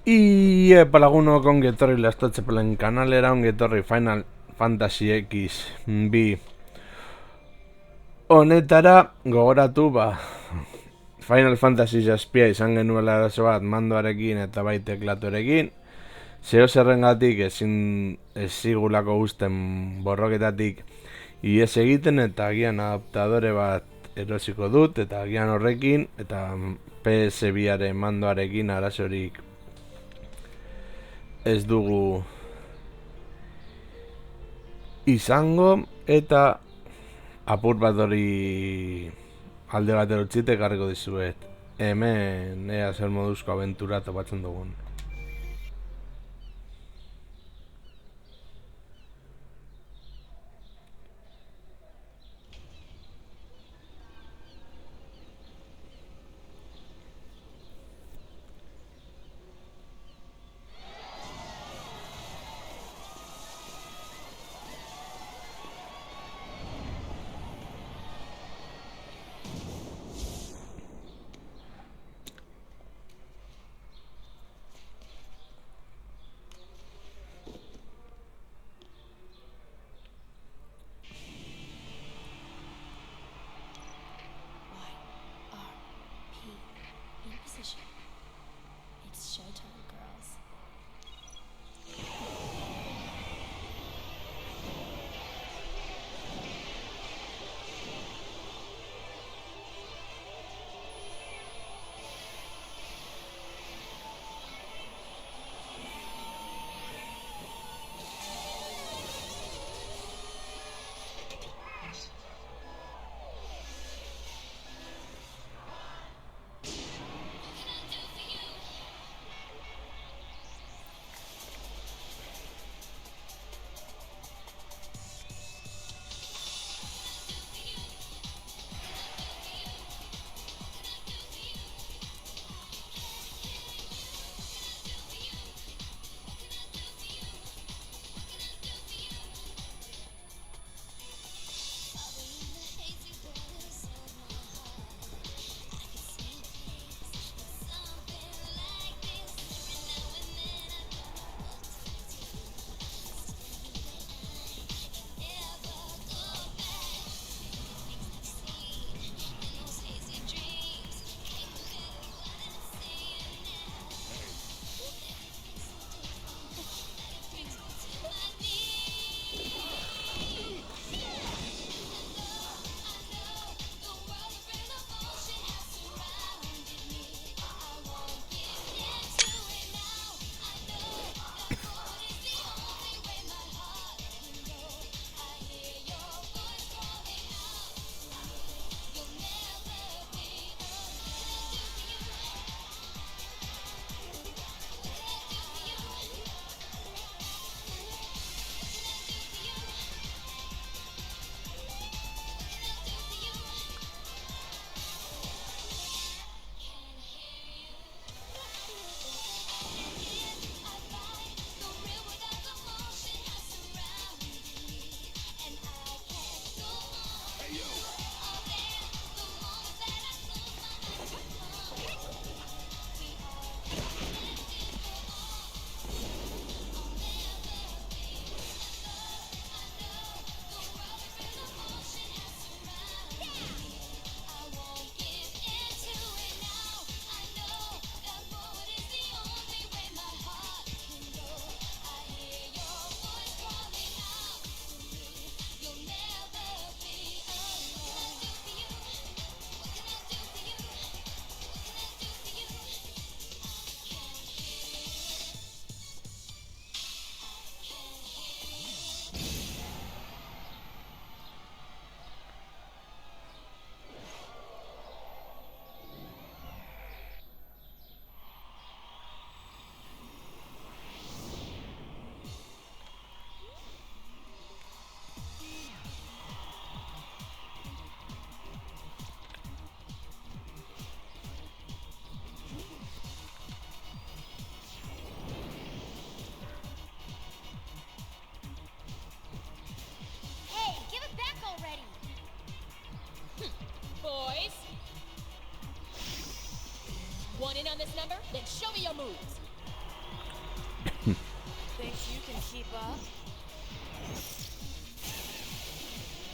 Lagunok ongi etorri lastatzepelen kanalera, ongi etorri Final Fantasy X bi honetara. Gogoratu Final Fantasy Jaspia izan genuela arazo bat mandoarekin eta bai teklatuarekin. Zeo zerrengatik ezigulako gusten borroketatik ies egiten, eta agian adaptadore bat erosiko dut, eta agian horrekin eta PS biaren mandoarekin arazorik ez dugu izango, eta apur bat hori alde batera utzite ekarriko dizuet hemen ea zer moduzko abentura topatzen dugun.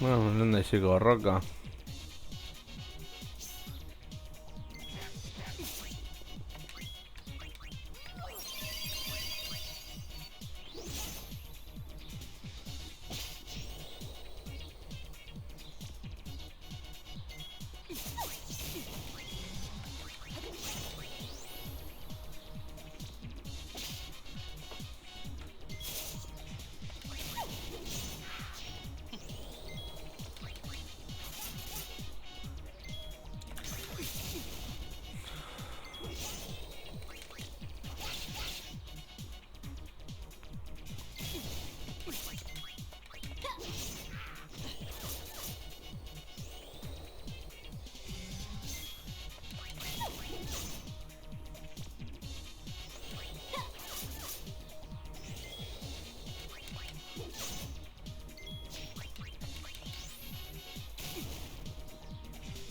Bueno, ¿dónde sigo? Roca.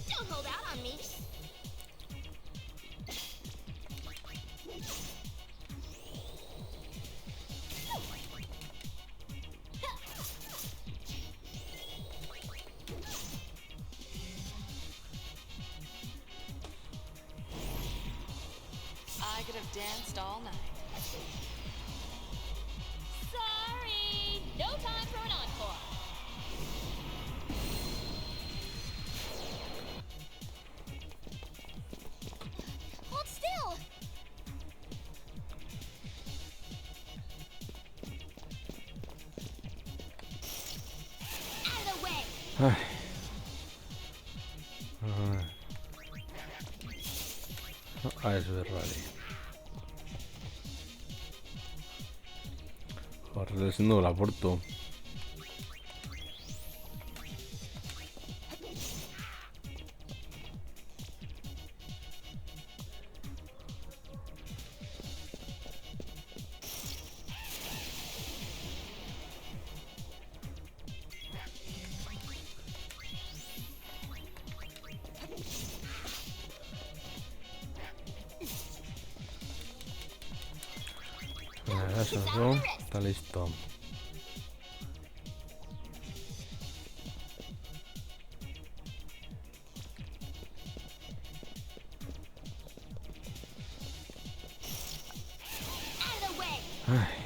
Don't hold out on me. I could have danced all night. Sorry, no time for an encore. Hold still. Out of the way. Ay. Eso es raro. Joder, descendiendo la porto. Eso, ¿no? Está listo. Out of the way. Ay.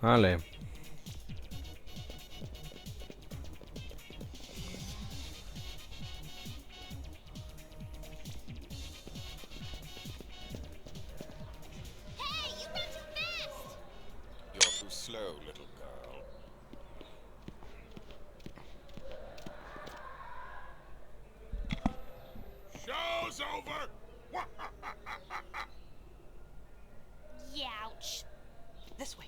Vale. Hey, you run too fast. You're too slow, little girl. Show's over! Youch. This way.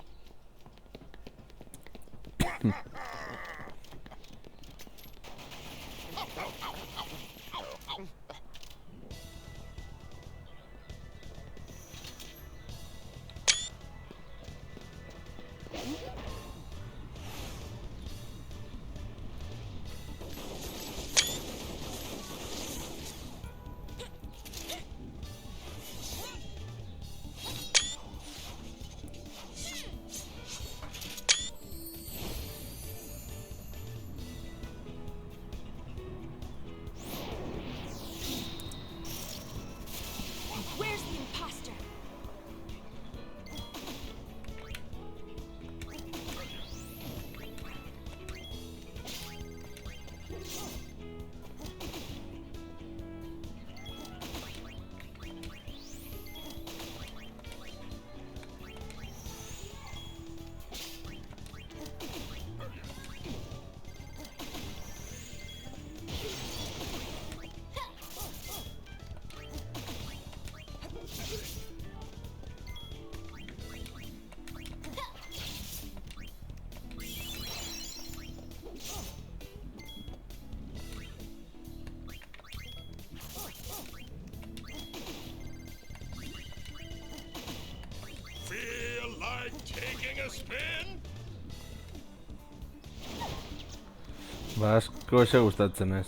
Taking a spin? Ba, asko ese gustatzen ez.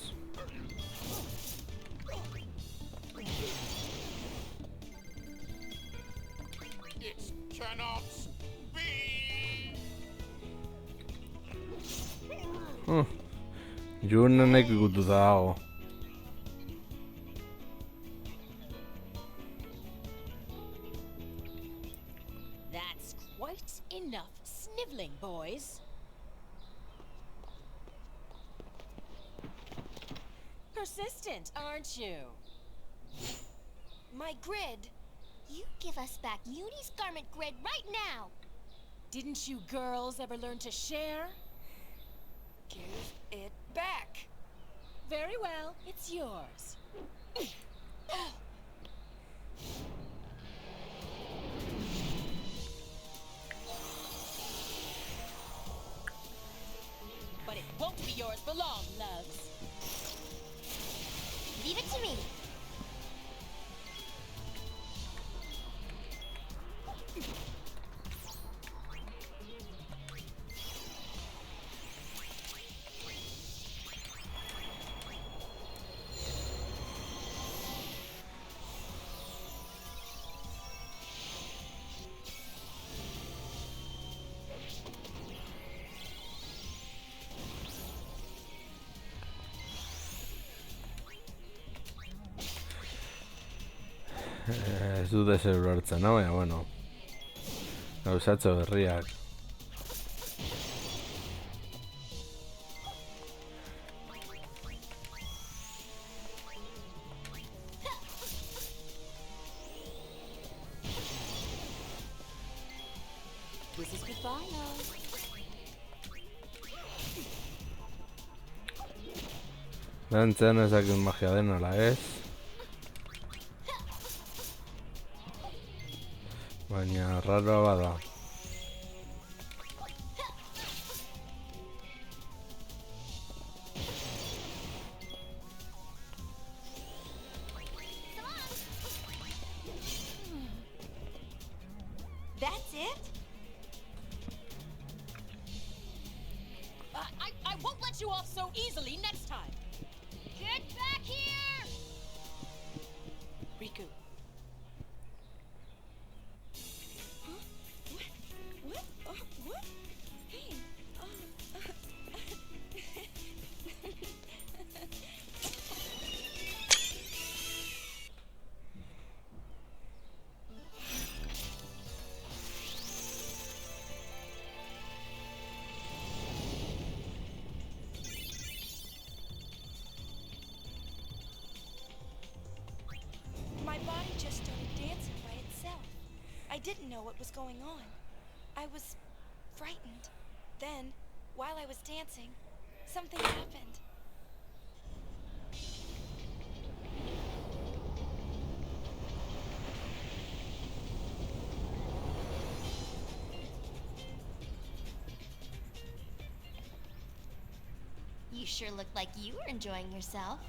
It cannot be. Junenek ikututa dago. That's quite enough sniveling, boys. Persistent, aren't you? My grid. You give us back Uni's garment grid right now. Didn't you girls ever learn to share? Give it back. Very well, it's yours. But it won't be yours for long, loves. Leave it to me. Ez dut ezer ulertzen, no? Baina, bueno. Gauzatxo berriak. This is goodbye, love. Dantzen ezakit magia den ala ez. Baina raroa bada. That's it? I won't let you off so easily next time. Get back here! Riku. What? What? Hey. My body just started dancing by itself. I didn't know what was going on. I was frightened. Then, while I was dancing, something happened. You sure looked like you were enjoying yourself.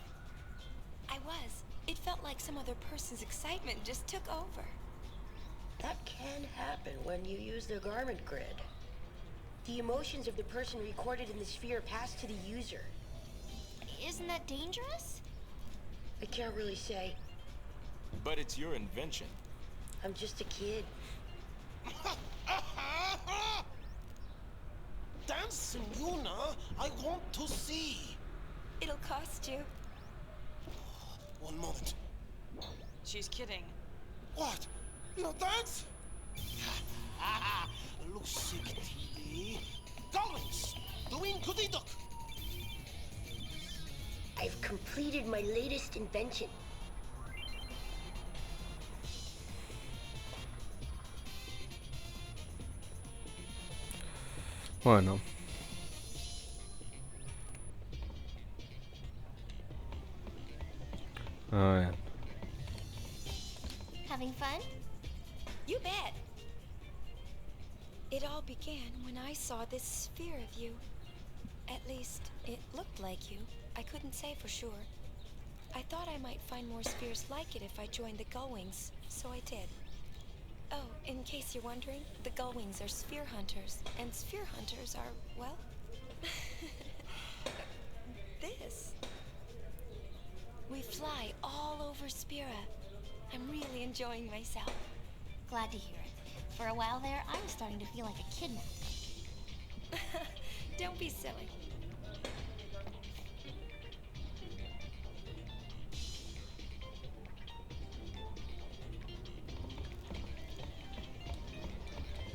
I was. It felt like some other person's excitement just took over. That can happen when you use the garment grid. The emotions of the person recorded in the sphere pass to the user. Isn't that dangerous? I can't really say. But it's your invention. I'm just a kid. Dancing, Yuna, I want to see. It'll cost you. One moment. She's kidding. What? No dance? Lusikti. Garments. Doing goody duck. I've completed my latest invention. Bueno. A ver. Having fun? You bet. It all began when I saw this sphere of you. At least, it looked like you. I couldn't say for sure. I thought I might find more spheres like it if I joined the Gullwings, so I did. Oh, in case you're wondering, the Gullwings are sphere hunters, and sphere hunters are, well, this. We fly all over Spira. I'm really enjoying myself. Glad to hear it. For a while there, I was starting to feel like a kidnapper. Don't be silly.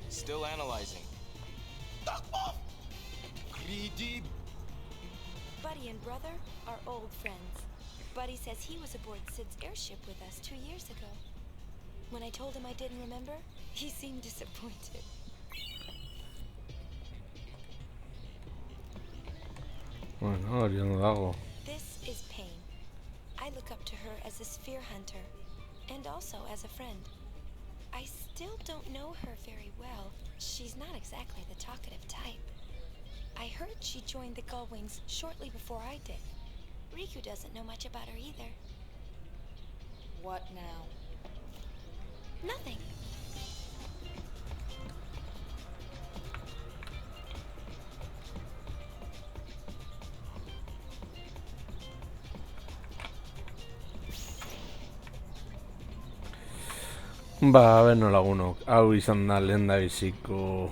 Still analyzing. Greedy. Buddy and Brother are old friends. Buddy says he was aboard Sid's airship with us 2 years ago. When I told him I didn't remember, he seemed disappointed. Bueno, hori ondo dago. This is Pain. I look up to her as a sphere hunter, and also as a friend. I still don't know her very well. She's not exactly the talkative type. I heard she joined the Gullwings shortly before I did. Riku doesn't know much about her either. What now? Nothing. Ba, beno lagunok, hau izan da lehendabiziko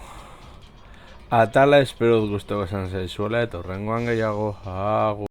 atala, espero dut gustoko izan zaizuela eta hurrengoan gehiago. Agur.